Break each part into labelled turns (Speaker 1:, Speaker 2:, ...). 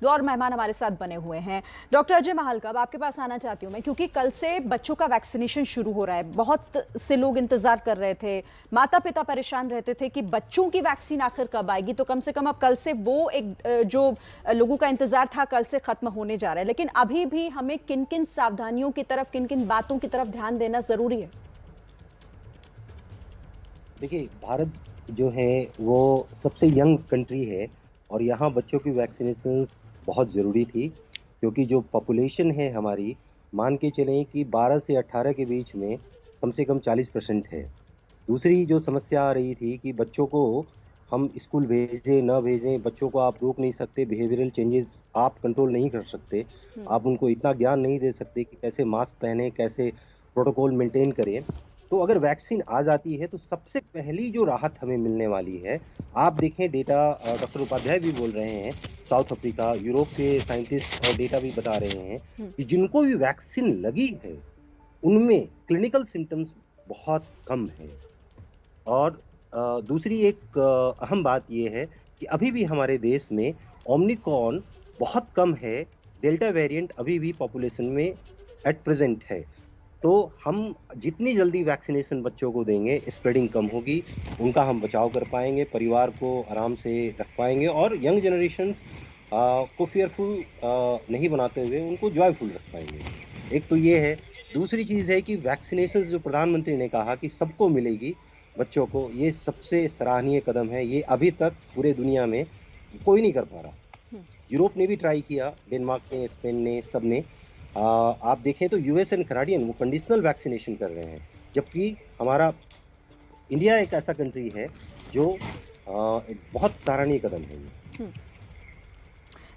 Speaker 1: दो और मेहमान हमारे साथ बने हुए हैं। डॉक्टर अजय महालका, अब आपके पास आना चाहती हूँ मैं, क्योंकि कल से बच्चों का वैक्सीनेशन शुरू हो रहा है। बहुत से लोग इंतजार कर रहे थे, माता पिता परेशान रहते थे कि बच्चों की वैक्सीन आखिर कब आएगी। तो कम से कम अब कल से वो एक जो लोगों का इंतजार था कल से खत्म होने जा रहा है। लेकिन अभी भी हमें किन किन सावधानियों की तरफ, किन किन बातों की तरफ ध्यान देना जरूरी है?
Speaker 2: देखिए, भारत जो है वो सबसे यंग कंट्री है और यहाँ बच्चों की वैक्सीनेशंस बहुत ज़रूरी थी, क्योंकि जो पॉपुलेशन है हमारी, मान के चलें कि 12 से 18 के बीच में कम से कम 40% है। दूसरी जो समस्या आ रही थी कि बच्चों को हम स्कूल भेजें, ना भेजें, बच्चों को आप रोक नहीं सकते, बिहेवियरल चेंजेस आप कंट्रोल नहीं कर सकते। आप उनको इतना ज्ञान नहीं दे सकते कि कैसे मास्क पहनें, कैसे प्रोटोकॉल मेंटेन करें। तो अगर वैक्सीन आ जाती है तो सबसे पहली जो राहत हमें मिलने वाली है, आप देखें डेटा, डॉक्टर उपाध्याय भी बोल रहे हैं, साउथ अफ्रीका, यूरोप के साइंटिस्ट और डेटा भी बता रहे हैं कि जिनको भी वैक्सीन लगी है, उनमें क्लिनिकल सिम्पटम्स बहुत कम है। और दूसरी एक अहम बात ये है कि अभी भी हमारे देश में ओमिक्रॉन बहुत कम है, डेल्टा वेरिएंट अभी भी पॉपुलेशन में एट प्रेज़ेंट है। तो हम जितनी जल्दी वैक्सीनेशन बच्चों को देंगे, स्प्रेडिंग कम होगी, उनका हम बचाव कर पाएँगे, परिवार को आराम से रख पाएँगे और यंग जनरेशन्स को फ़ियरफुल नहीं बनाते हुए उनको जॉयफुल रख पाएँगे। एक तो ये है, दूसरी चीज़ है कि वैक्सीनेशंस जो प्रधानमंत्री ने कहा कि सबको मिलेगी बच्चों को, ये सबसे सराहनीय कदम है। ये अभी तक पूरे दुनिया में कोई नहीं कर पा रहा। यूरोप ने भी ट्राई किया, डेनमार्क ने, स्पेन ने, सब ने। आप देखें तो यूएस एंड कैनेडियन वो कंडीशनल वैक्सीनेशन कर रहे हैं, जबकि हमारा इंडिया एक ऐसा कंट्री है जो एक बहुत सराहनीय कदम है ये।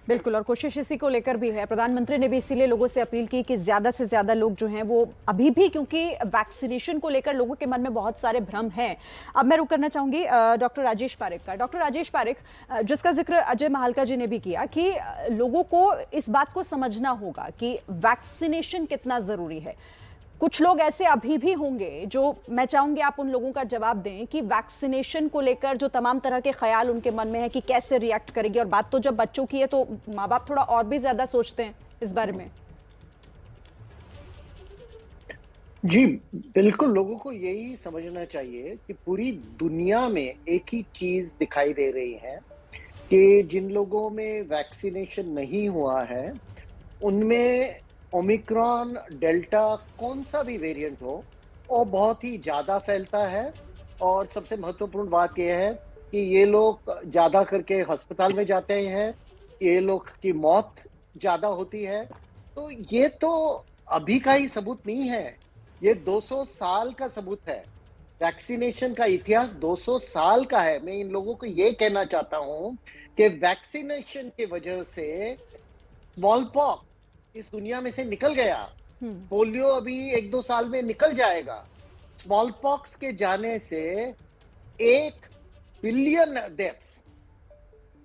Speaker 1: बिल्कुल, और कोशिश इसी को लेकर भी है। प्रधानमंत्री ने भी इसीलिए लोगों से अपील की कि ज्यादा से ज्यादा लोग जो हैं वो अभी भी, क्योंकि वैक्सीनेशन को लेकर लोगों के मन में बहुत सारे भ्रम हैं। अब मैं रुक करना चाहूंगी डॉक्टर राजेश पारिक का। डॉक्टर राजेश पारिक, जिसका जिक्र अजय महालका जी ने भी किया कि लोगों को इस बात को समझना होगा कि वैक्सीनेशन कितना जरूरी है। कुछ लोग ऐसे अभी भी होंगे जो, मैं चाहूंगी आप उन लोगों का जवाब दें कि वैक्सीनेशन को लेकर जो तमाम तरह के ख्याल उनके मन में है कि कैसे रिएक्ट करेगी। और बात तो जब बच्चों की है तो माँ बाप थोड़ा और भी ज्यादा सोचते हैं इस बारे में।
Speaker 3: जी, बिल्कुल लोगों को यही समझना चाहिए कि पूरी दुनिया में एक ही चीज दिखाई दे रही है कि जिन लोगों में वैक्सीनेशन नहीं हुआ है, उनमें ओमिक्रॉन, डेल्टा, कौन सा भी वेरिएंट हो, वो बहुत ही ज़्यादा फैलता है। और सबसे महत्वपूर्ण बात यह है कि ये लोग ज़्यादा करके अस्पताल में जाते हैं, ये लोग की मौत ज़्यादा होती है। तो ये तो अभी का ही सबूत नहीं है, ये 200 साल का सबूत है। वैक्सीनेशन का इतिहास 200 साल का है। मैं इन लोगों को ये कहना चाहता हूँ कि वैक्सीनेशन की वजह से स्मॉल पॉक्स इस दुनिया में से निकल गया, पोलियो अभी 1-2 साल में निकल जाएगा। स्मॉल पॉक्स के जाने से 1 बिलियन डेथ्स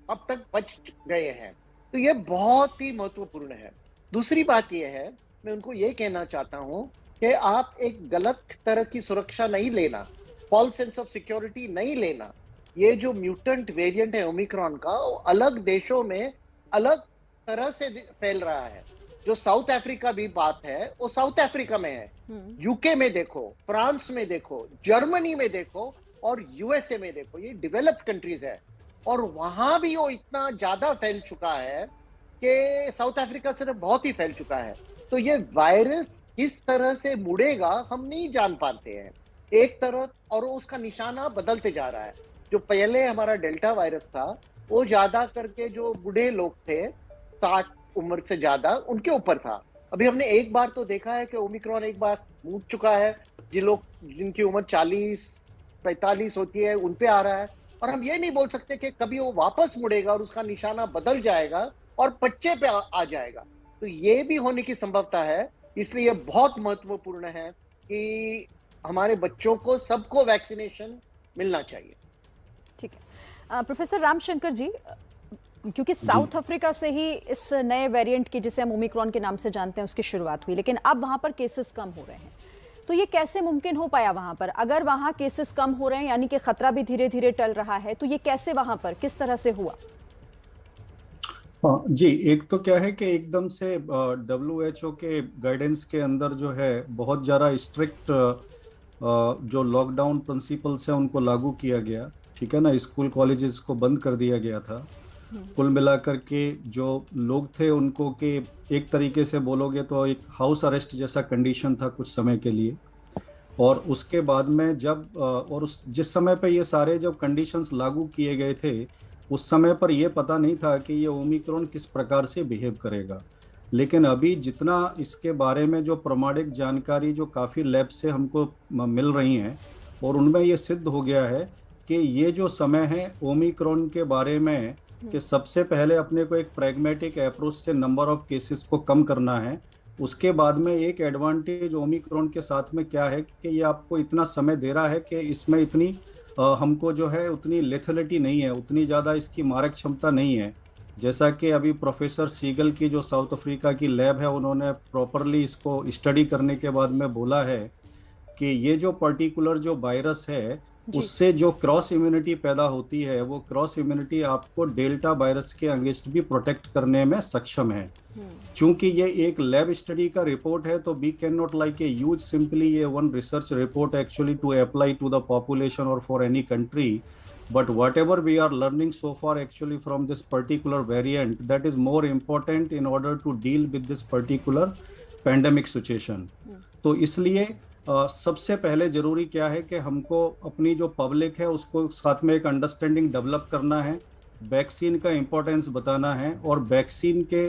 Speaker 3: अब तक बच गए हैं। तो ये बहुत ही महत्वपूर्ण है। दूसरी बात यह है, मैं उनको ये कहना चाहता हूं कि आप एक गलत तरह की सुरक्षा नहीं लेना, फॉल्स सेंस ऑफ सिक्योरिटी नहीं लेना। ये जो म्यूटेंट वेरिएंट है ओमिक्रॉन का, वो अलग देशों में अलग तरह से फैल रहा है। जो साउथ अफ्रीका भी बात है, वो साउथ अफ्रीका में है, यूके में देखो, फ्रांस में देखो, जर्मनी में देखो और यूएसए में देखो, ये डेवलप्ड कंट्रीज है। और वहां भी वो इतना ज्यादा फैल चुका है कि साउथ अफ्रीका से तो बहुत ही फैल चुका है। तो ये वायरस किस तरह से मुड़ेगा हम नहीं जान पाते हैं एक तरफ, और उसका निशाना बदलते जा रहा है। जो पहले हमारा डेल्टा वायरस था, वो ज्यादा करके जो बूढ़े लोग थे 60 उम्र से ज्यादा, उनके ऊपर था। अभी हमने एक बार तो देखा है कि ओमिक्रॉन एक बार मुड़ चुका है, जिनकी उम्र 40-45 होती है उन पे आ रहा है। और हम ये नहीं बोल सकते कि कभी वो वापस मुड़ेगा और उसका निशाना बदल जाएगा और बच्चे पे आ जाएगा। तो ये भी होने की संभावना है। इसलिए बहुत महत्वपूर्ण है कि हमारे बच्चों को, सबको वैक्सीनेशन मिलना चाहिए।
Speaker 1: ठीक है, प्रोफेसर रामशंकर जी, क्योंकि साउथ अफ्रीका से ही इस नए वेरिएंट की, जिसे हम ओमिक्रॉन के नाम से जानते हैं, उसकी शुरुआत हुई, लेकिन अब वहां पर केसेस कम हो रहे हैं। तो ये कैसे मुमकिन हो पाया वहां पर? अगर वहां केसेस कम हो रहे हैं यानी कि खतरा भी धीरे धीरे टल रहा है, तो ये कैसे वहां पर किस तरह से हुआ?
Speaker 4: हाँ जी, एक तो क्या है कि एकदम से WHO के गाइडेंस के अंदर जो है बहुत ज़्यादा स्ट्रिक्ट जो लॉकडाउन प्रिंसिपल्स है उनको लागू किया गया, ठीक है ना। स्कूल कॉलेजेस को बंद कर दिया गया था। कुल मिलाकर के जो लोग थे उनको के एक तरीके से बोलोगे तो एक हाउस अरेस्ट जैसा कंडीशन था कुछ समय के लिए। और उसके बाद में जब और उस जिस समय पे ये सारे जब कंडीशंस लागू किए गए थे उस समय पर यह पता नहीं था कि ये ओमिक्रॉन किस प्रकार से बिहेव करेगा। लेकिन अभी जितना इसके बारे में जो प्रमाणिक जानकारी जो काफ़ी लैब से हमको मिल रही हैं और उनमें ये सिद्ध हो गया है कि ये जो समय है ओमिक्रॉन के बारे में कि सबसे पहले अपने को एक प्रैग्मेटिक अप्रोच से नंबर ऑफ केसेस को कम करना है। उसके बाद में एक एडवांटेज ओमिक्रॉन के साथ में क्या है कि ये आपको इतना समय दे रहा है कि इसमें इतनी हमको जो है उतनी लेथलिटी नहीं है, उतनी ज़्यादा इसकी मारक क्षमता नहीं है। जैसा कि अभी प्रोफेसर सीगल की जो साउथ अफ्रीका की लैब है उन्होंने प्रॉपरली इसको स्टडी करने के बाद में बोला है कि ये जो पर्टिकुलर जो वायरस है उससे जो क्रॉस इम्यूनिटी पैदा होती है वो क्रॉस इम्यूनिटी आपको डेल्टा वायरस के अगेंस्ट भी प्रोटेक्ट करने में सक्षम है। चूंकि ये एक लैब स्टडी का रिपोर्ट है तो we can not like a use simply ये one research report actually to apply to the population और for any country, but whatever we are learning so far actually from this particular variant, that is more important in order to deal with this particular pandemic situation. तो इसलिए सबसे पहले जरूरी क्या है कि हमको अपनी जो पब्लिक है उसको साथ में एक अंडरस्टैंडिंग डेवलप करना है, वैक्सीन का इम्पोर्टेंस बताना है और वैक्सीन के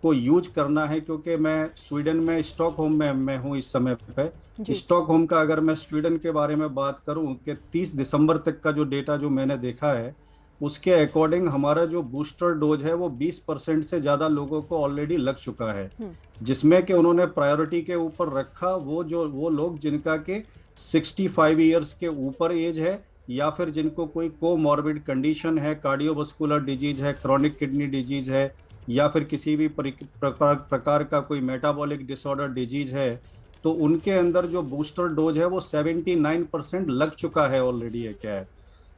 Speaker 4: को यूज करना है। क्योंकि मैं स्वीडन में स्टॉकहोम में मैं हूँ इस समय पे। स्टॉकहोम का अगर मैं स्वीडन के बारे में बात करूँ कि 30 दिसंबर तक का जो डेटा जो मैंने देखा है उसके अकॉर्डिंग हमारा जो बूस्टर डोज है वो 20% से ज़्यादा लोगों को ऑलरेडी लग चुका है, जिसमें कि उन्होंने प्रायोरिटी के ऊपर रखा वो लोग जिनका के 65 ईयर्स के ऊपर एज है या फिर जिनको कोई कोमॉर्बिड कंडीशन है, कार्डियोवास्कुलर डिजीज है, क्रॉनिक किडनी डिजीज है या फिर किसी भी प्रकार का कोई मेटाबॉलिक डिसऑर्डर डिजीज है, तो उनके अंदर जो बूस्टर डोज है वो 79% लग चुका है ऑलरेडी है क्या है।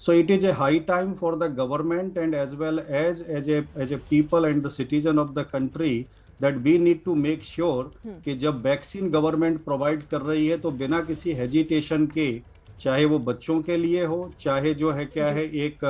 Speaker 4: So it is a high time for the government and as well as a people and the citizen of the country that we need to make sure कि जब वैक्सीन गवर्नमेंट प्रोवाइड कर रही है तो बिना किसी हेजिटेशन के, चाहे वो बच्चों के लिए हो चाहे जो है क्या है एक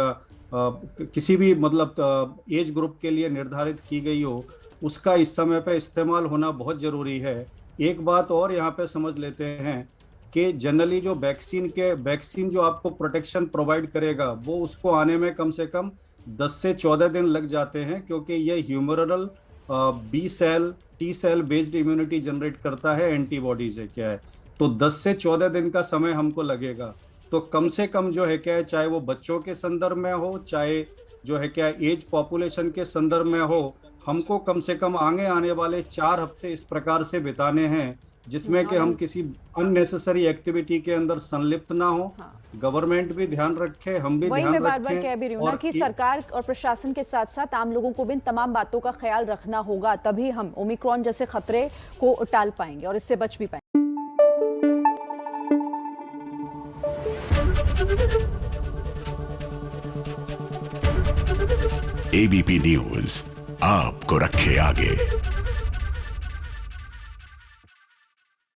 Speaker 4: किसी भी मतलब एज ग्रुप के लिए निर्धारित की गई हो, उसका इस समय पे इस्तेमाल होना बहुत जरूरी है। एक बात और यहाँ पे समझ लेते हैं कि जनरली जो वैक्सीन जो आपको प्रोटेक्शन प्रोवाइड करेगा वो उसको आने में कम से कम 10 से 14 दिन लग जाते हैं, क्योंकि ये humoral B cell T cell based immunity generate करता है, एंटीबॉडीज है क्या है, तो 10 से 14 दिन का समय हमको लगेगा। तो कम से कम जो है क्या है, चाहे वो बच्चों के संदर्भ में हो चाहे जो है क्या एज पॉपुलेशन के संदर्भ में हो, हमको कम से कम आने वाले 4 हफ्ते इस प्रकार से बिताने हैं जिसमें कि हम किसी अननेसेसरी एक्टिविटी के अंदर संलिप्त ना हो। गवर्नमेंट भी ध्यान रखे, हम भी ध्यान रखें।
Speaker 1: मैं बार-बार कह भी रही हूं ना कि सरकार और प्रशासन के साथ-साथ आम लोगों को भी इन तमाम बातों का ख्याल रखना होगा, तभी हम ओमिक्रॉन जैसे खतरे को टाल पाएंगे और इससे बच भी पाएंगे।
Speaker 5: एबीपी न्यूज आपको रखे आगे।